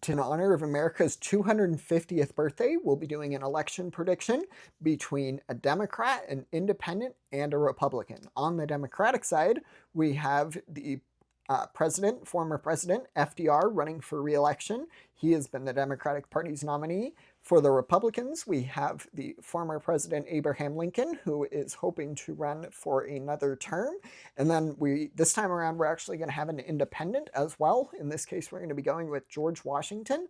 In honor of America's 250th birthday, we'll be doing an election prediction between a Democrat, an Independent, and a Republican. On the Democratic side, we have the former President FDR running for re-election. He has been the Democratic Party's nominee. For the Republicans, we have the former President Abraham Lincoln, who is hoping to run for another term. And then this time around, we're actually going to have an independent as well. In this case, we're going to be going with George Washington.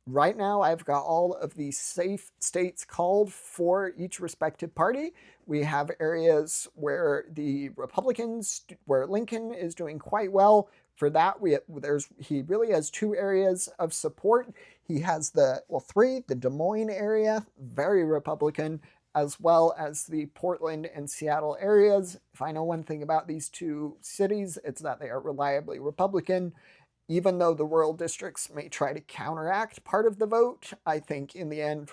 Right now, I've got all of the safe states called for each respective party. We have areas where the Republicans, where Lincoln is doing quite well. For that, he really has two areas of support. He has three, the Des Moines area, very Republican, as well as the Portland and Seattle areas. If I know one thing about these two cities, it's that they are reliably Republican. Even though the rural districts may try to counteract part of the vote, I think in the end,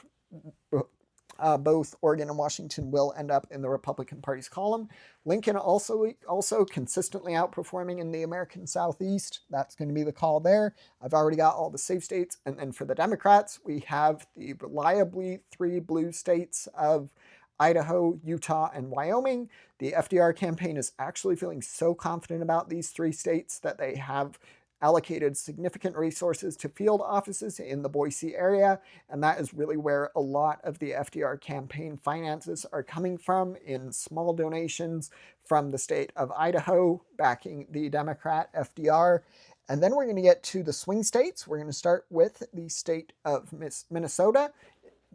both Oregon and Washington will end up in the Republican Party's column. Lincoln also consistently outperforming in the American Southeast. That's going to be the call there. I've already got all the safe states. And then for the Democrats, we have the reliably three blue states of Idaho, Utah, and Wyoming. The FDR campaign is actually feeling so confident about these three states that they have allocated significant resources to field offices in the Boise area, and that is really where a lot of the FDR campaign finances are coming from, in small donations from the state of Idaho backing the Democrat FDR. And then we're going to get to the swing states. We're going to start with the state of Minnesota.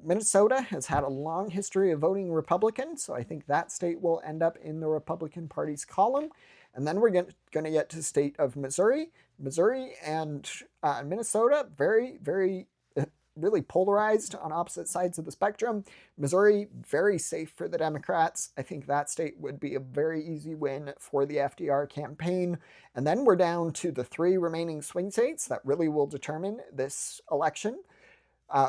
Minnesota has had a long history of voting Republican, so I think that state will end up in the Republican Party's column. And then we're going to get to the state of Missouri. Missouri and Minnesota, very, very, really polarized on opposite sides of the spectrum. Missouri, very safe for the Democrats. I think that state would be a very easy win for the FDR campaign. And then we're down to the three remaining swing states that really will determine this election.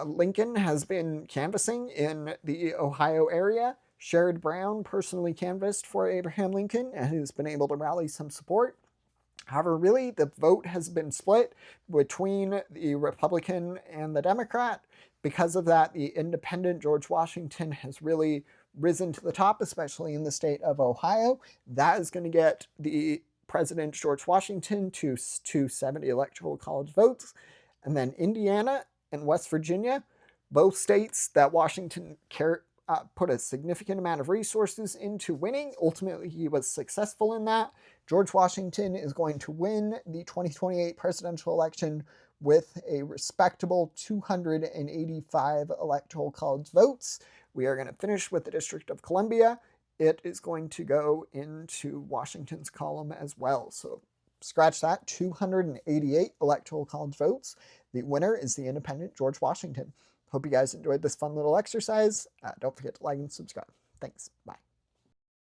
Lincoln has been canvassing in the Ohio area. Sherrod Brown personally canvassed for Abraham Lincoln and has been able to rally some support. However, really, the vote has been split between the Republican and the Democrat. Because of that, the independent George Washington has really risen to the top, especially in the state of Ohio. That is going to get the President George Washington to 270 electoral college votes. And then Indiana and West Virginia, both states that Washington put a significant amount of resources into winning. Ultimately, he was successful in that. George Washington is going to win the 2028 presidential election with a respectable 285 electoral college votes. We are going to finish with the District of Columbia. It is going to go into Washington's column as well. So scratch that, 288 electoral college votes. The winner is the independent George Washington. Hope you guys enjoyed this fun little exercise. Don't forget to like and subscribe. Thanks. Bye.